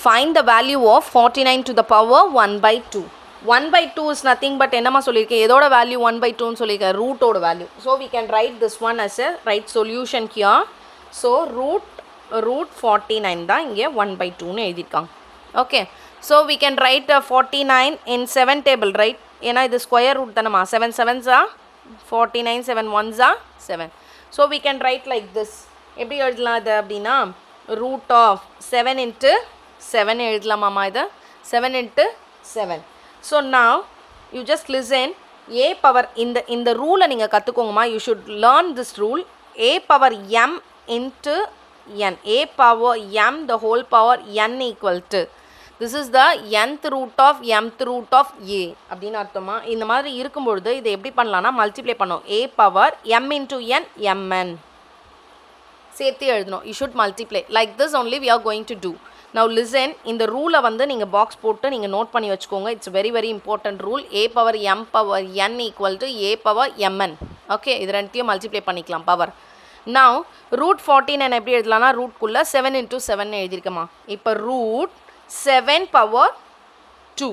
find the value of 49 to the power 1 by 2. 1 by 2 is nothing but என்னமா சொல்லியிருக்கேன் எதோட value 1 by 2 ன்னு சொல்லியிருக்கேன் ரூட்டோட value. So we can write this one as a right solution here. So root 49 தான் இங்கே 1 by 2ன்னு எழுதியிருக்காங்க. Okay, so we can write 49 in 7 table, right? ஏன்னா இது ஸ்கொயர் ரூட் தானேமா, 7 7s are 49, 7 1s are 7. So we can write like this. எப்படி எழுதலாம் இது அப்படின்னா root of 7 into 7 எழுதலாமாம்மா இது 7 into 7. So now you just listen. A power இந்த ரூலை நீங்கள் கற்றுக்கோங்கம்மா. You should learn this rule. A power m into n. A power m the whole power n equal to. This is the nth root of mth root of a அப்படின்னு அர்த்தமா. இந்த மாதிரி இருக்கும்பொழுது இதை எப்படி பண்ணலாம்னா மல்டிப்ளை பண்ணோம். A power m into n mn சேர்த்து எழுதணும். You should multiply. Like this only we are going to do. Now listen, இந்த ரூலை வந்து நீங்கள் பாக்ஸ் போட்டு நீங்கள் நோட் பண்ணி வச்சுக்கோங்க. It's very very important rule. A power m power n equal to a power mn. Okay, இது ரெண்டையும் மல்டிப்ளை பண்ணிக்கலாம் பவர். Now root 49 எப்படி எழுதலாம்னா ரூட்குள்ளே 7 into 7 எழுதியிருக்கமா. இப்போ root 7 power 2.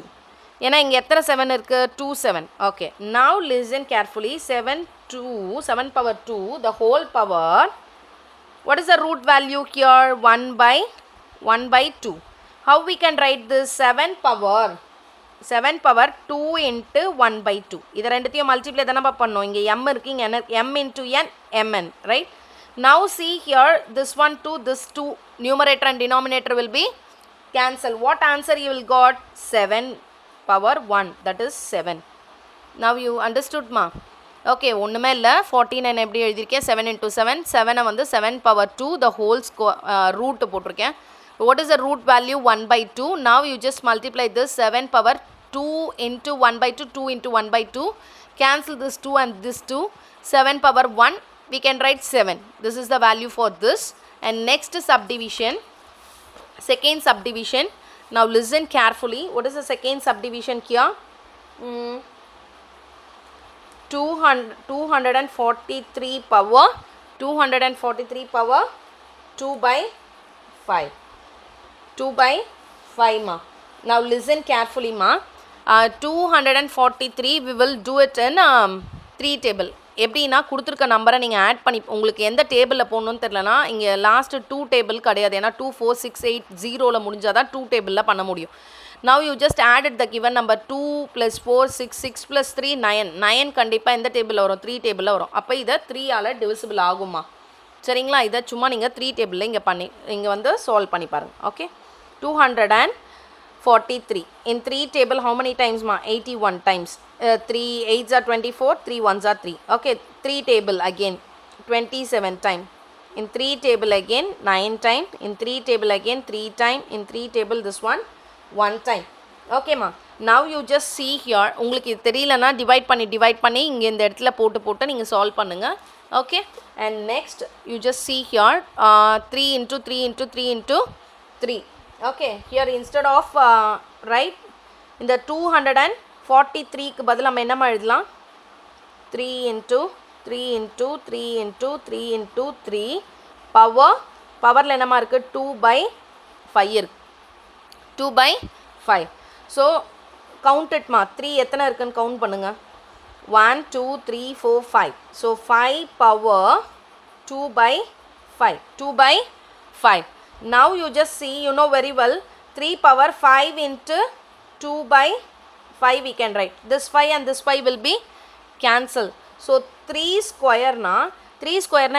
ஏன்னா இங்கே எத்தனை 7 இருக்குது 2 7. Okay, now listen carefully. 7 power 2 the whole power. What is the root value here? 1 by 2. How we can write this? 7 power 2 into 1 by 2. இதை ரெண்டுத்தையும் மல்டிப்ளை தானே பண்ணோம். இங்கே m இருக்கு, இங்கே m into n mn, right? Now see here, this one 2, this 2, numerator and denominator will be cancel. What answer you will got? 7 power 1, that is 7. Now you understood ma? Okay, ஒன்றுமே இல்லை. 49 எப்படி எழுதியிருக்கேன் 7 into 7. 7 வந்து 7 power 2 the whole route போட்டிருக்கேன். What is the root value? 1 by 2. Now you just multiply this 7 power 2 into 1 by 2, 2 into 1 by 2. Cancel this 2 and this 2. 7 power 1. We can write 7. This is the value for this. And next subdivision. Second subdivision. Now listen carefully. What is the second subdivision here? 243 power 2 by 5. 2 by 5 ma. Now listen carefully ma. 243 we will do it in 3 table. எப்படின்னா கொடுத்துருக்க நம்பரை நீங்கள் add பண்ணி உங்களுக்கு எந்த டேபிளில் போடணும்னு தெரிலனா இங்கே லாஸ்ட்டு 2 டேபிள் கிடையாது. ஏன்னா 2 4 6 8 0ல் முடிஞ்சால் தான் 2 டேபிளில் பண்ண முடியும். Now you just added the given number 2 plus 4 6 6 plus 3 9 கண்டிப்பாக எந்த டேபிளில் வரும் 3 டேபிளில் வரும். அப்போ இதை 3ஆல் டிவிசிபிள் ஆகுமா? சரிங்களா? இதை சும்மா நீங்கள் 3 டேபிளில் இங்கே வந்து சால்வ் பண்ணி பாருங்கள். Okay, 243 in 3 table how many times ma? 81 times. 3 8s are 24, 3 1s are 3. Okay, 3 table again 27 time. In 3 table again 9 time. In 3 table again 3 time. In 3 table this one 1 time. Okay ma. Now you just see here. உங்களுக்கு இது தெரியலனா divide பண்ணி இங்கே இந்த இடத்துல போட்டு நீங்கள் solve பண்ணுங்க. Okay, and next you just see here 3 into 3 into 3 into 3. Okay, here instead of right இந்த 243க்கு பதில் நம்ம என்னமா எழுதலாம் 3 into 3 into 3 into 3 into 3 பவரில் என்னமா இருக்குது 2 by 5 இருக்கு 2 by 5. So count it ma. 3 எத்தனை இருக்குன்னு கவுண்ட் பண்ணுங்க 1 2 3 4 5. So 5 power 2 by 5. 2 by 5. Now you just see, you know very well, 3 power 5 into 2 by 5 we can write. This 5 and this 5 will be cancel. So 3 square na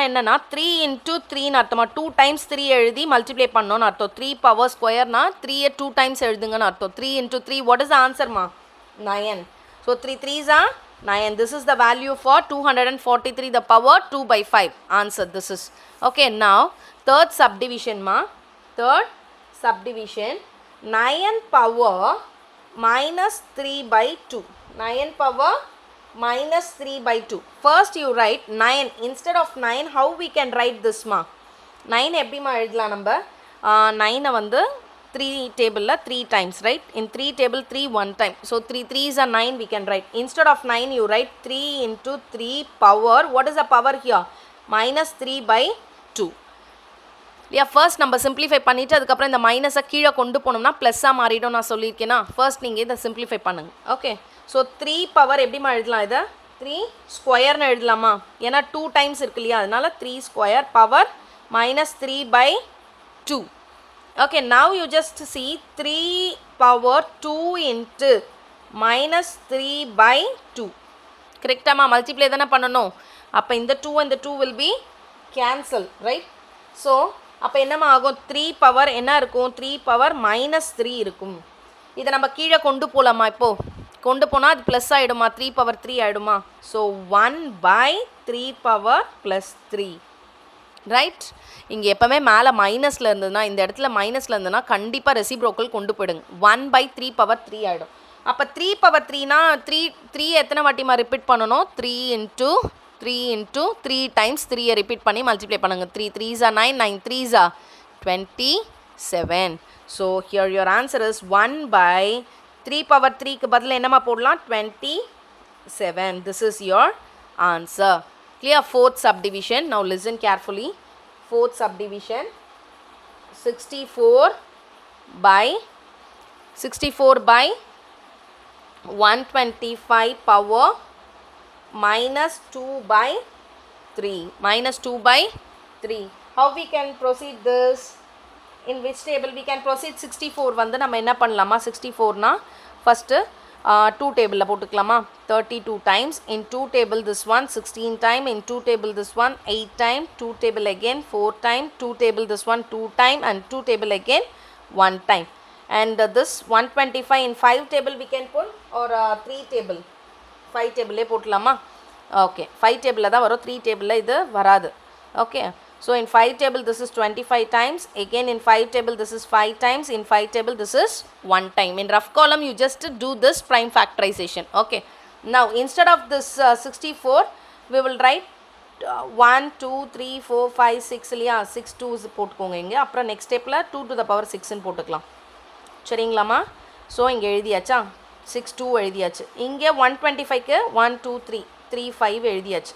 என்னன்னா 3 into 3 ன்னு அர்த்தமா 2 times 3 எழுதி multiply பண்ணோன்னு அர்த்தம். 3 power square na 3 2 times எழுதுங்கன்னு அர்த்தம். 3 into 3 what is the answer ma? 9. So 3 3s are 9. This is the value for 243 the power 2 by 5. Answer this is. Okay, now third subdivision ma. Third subdivision 9 power minus 3 by 2. 9 power minus 3 by 2. First you write 9. Instead of 9 how we can write this ma? 9 எப்படி ma எழுதலாம் நம்ம 9 வந்து 3 table 3 times, right? In 3 table 3 1 time. So 3 3s are 9 we can write. Instead of 9 you write 3 into 3 power. What is the power here? Minus 3 by 2. இல்லையா? First நம்ம simplify பண்ணிவிட்டு அதுக்கப்புறம் இந்த மைனஸை கீழே கொண்டு போனோம்னா ப்ளஸ்ஸாக மாறிடும் நான் சொல்லியிருக்கேன்னா. ஃபர்ஸ்ட் நீங்கள் இதை சிம்பிளிஃபை பண்ணுங்க. ஓகே, ஸோ 3 பவர் எப்படிமா எழுதலாம்? இதை 3 ஸ்கொயர்னு எழுதலாமா? ஏன்னா 2 டைம்ஸ் இருக்கு இல்லையா, அதனால 3 square power -3/2. Okay, now you just see 3 power 2 into -3/2. கரெக்டாமா? Multiply தானே பண்ணணும். அப்போ இந்த 2 and the 2 will be cancel, right? So அப்போ என்னமா ஆகும்? 3 பவர் என்ன இருக்கும்? 3 பவர் -3 இருக்கும். இதை நம்ம கீழே கொண்டு போகலாமா? இப்போது கொண்டு போனால் அது ப்ளஸ் ஆகிடுமா? 3 பவர் 3 ஆகிடுமா? So 1/3 power +3, right? இங்கே எப்போவுமே மேலே மைனஸில் இருந்ததுன்னா, இந்த இடத்துல மைனஸில் இருந்ததுன்னா கண்டிப்பாக ரெசிப்ரோக்கல் கொண்டு போயிடுங்க. 1/3 பவர் 3 ஆகிடும். அப்போ 3 பவர் 3னா 3 எத்தனை வாட்டிமா ரிப்பீட் பண்ணணும்? 3 into 3 டைம்ஸ் 3யை ரிப்பீட் பண்ணி மல்டிப்ளை பண்ணுங்கள். 3 3s are 9, 9 3s are 27. So here your answer is 1/3 power 3க்கு பதில் என்னமா போடலாம்? 27. This is your answer. Clear? Fourth subdivision. Now listen carefully. Fourth subdivision, 64 by 125 power -2/3. How we can proceed this? In which table we can proceed? 64 வந்து நம்ம என்ன பண்ணலாமா? 64னா first 2 டேபிளில் போட்டுக்கலாமா? 32 times. In 2 table this one 16 time. In 2 table this one 8 time. 2 table again 4 time. 2 table this one 2 time. And 2 table again 1 time. And this 125 in 5 table we can put, or 3 table? 5 table போட்டலாமா? Okay, 5 டேபிளில் தான் வரும், 3 டேபிளில் இது வராது. Okay, so in 5 table this is 25 times. Again in 5 table this is 5 times. In 5 table this is 1 time. In rough column you just do this prime factorization. Okay, now instead of this 64 we will write 1 2 3 4 5 6 இல்லையா? 6 2s போட்டுக்கோங்க இங்கே. அப்புறம் next ஸ்டெப்பில் 2 to the power 6ன்னு போட்டுக்கலாம். சரிங்களாம்மா? So இங்கே எழுதியாச்சா? 6 2 எழுதியாச்சு. இங்கே 125க்கு 1 2 3 3 5 எழுதியாச்சு.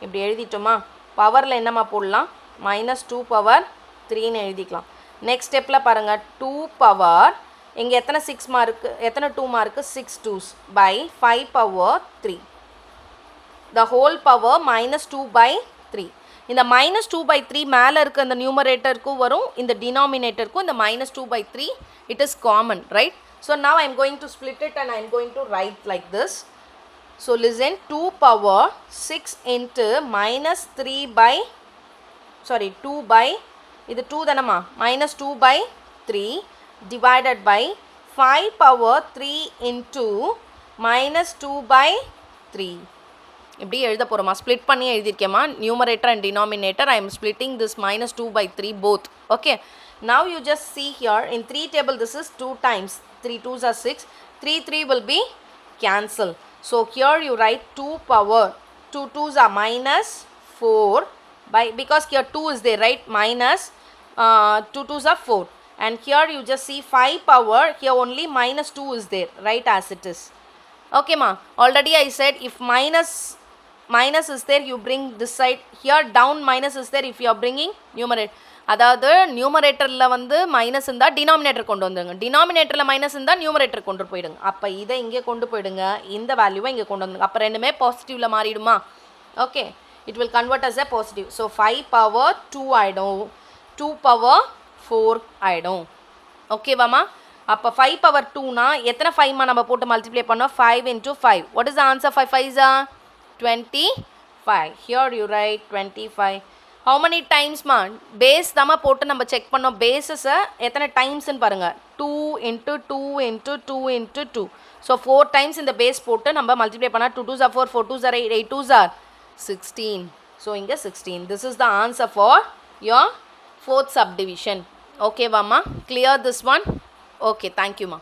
இப்படி எழுதிட்டோமா? பவரில் என்னம்மா போடலாம்? -2 பவர் 3ன்னு எழுதிக்கலாம். நெக்ஸ்ட் ஸ்டெப்பில் பாருங்கள், 2 பவர் இங்கே எத்தனை 6 மார்க்கு, எத்தனை 2 mark? 6 2s by 5 power 3. The whole power -2/3. இந்த -2/3 மேலே இருக்க அந்த நியூமரேட்டருக்கும் வரும், இந்த டினாமினேட்டருக்கும் இந்த -2/3 it is common, right? So now I am going to split it and I am going to write like this. So listen, 2 power 6 into -2 by இது 2 தானம்மா? -2/3 divided by 5 power 3 into -2/3. இப்படி எழுத போகிறோமா? ஸ்ப்ளிட் பண்ணி எழுதியிருக்கேம்மா, numerator and denominator. I am splitting this -2/3 both. Okay, now you just see here in 3 table this is 2 times. 3 2s are 6. 3 3 will be cancel. So here you write 2 power 2 2s are -4 by, because here 2 is there, right? -2 2s are 4. And here you just see 5 power, here only -2 is there, right, as it is. Okay ma, already I said if minus is there you bring this side, here down minus is there if you are bringing numerator. அதாவது நியூமரேட்டரில் வந்து minus இருந்தால் denominator கொண்டு வந்துடுங்க, டினாமினேட்டரில் minus இருந்தால் numerator கொண்டு போயிடுங்க. அப்போ இதை இங்கே கொண்டு போயிடுங்க, இந்த வேல்யூவை இங்கே கொண்டு வந்துடுங்க. அப்போ ரெண்டுமே பாசிட்டிவில் மாறிடுமா? Okay, it will convert as a positive. So 5 power 2 ஆகிடும், 2 பவர் 4 ஆகிடும். ஓகேவாம்மா? அப்போ 5 பவர் 2னா எத்தனை 5மா நம்ம போட்டு மல்டிப்ளை பண்ணோம்? 5 into 5. What is the answer? 5 5s are 25. Here you write 25. How many times ma? Base தாம்மா போட்டு நம்ம செக் பண்ணோம். பேஸஸை எத்தனை டைம்ஸ்ன்னு பாருங்கள், 2 into 2 into 2 into 2. So 4 times இந்த பேஸ் போட்டு நம்ம மல்டிப்ளை பண்ணால் 2 2s are 4, 4 2s are 8, 8 2s are 16. So இங்கே 16. This is the answer for your fourth subdivision. Okay வாம்மா? Clear this one? Okay, thank you ma.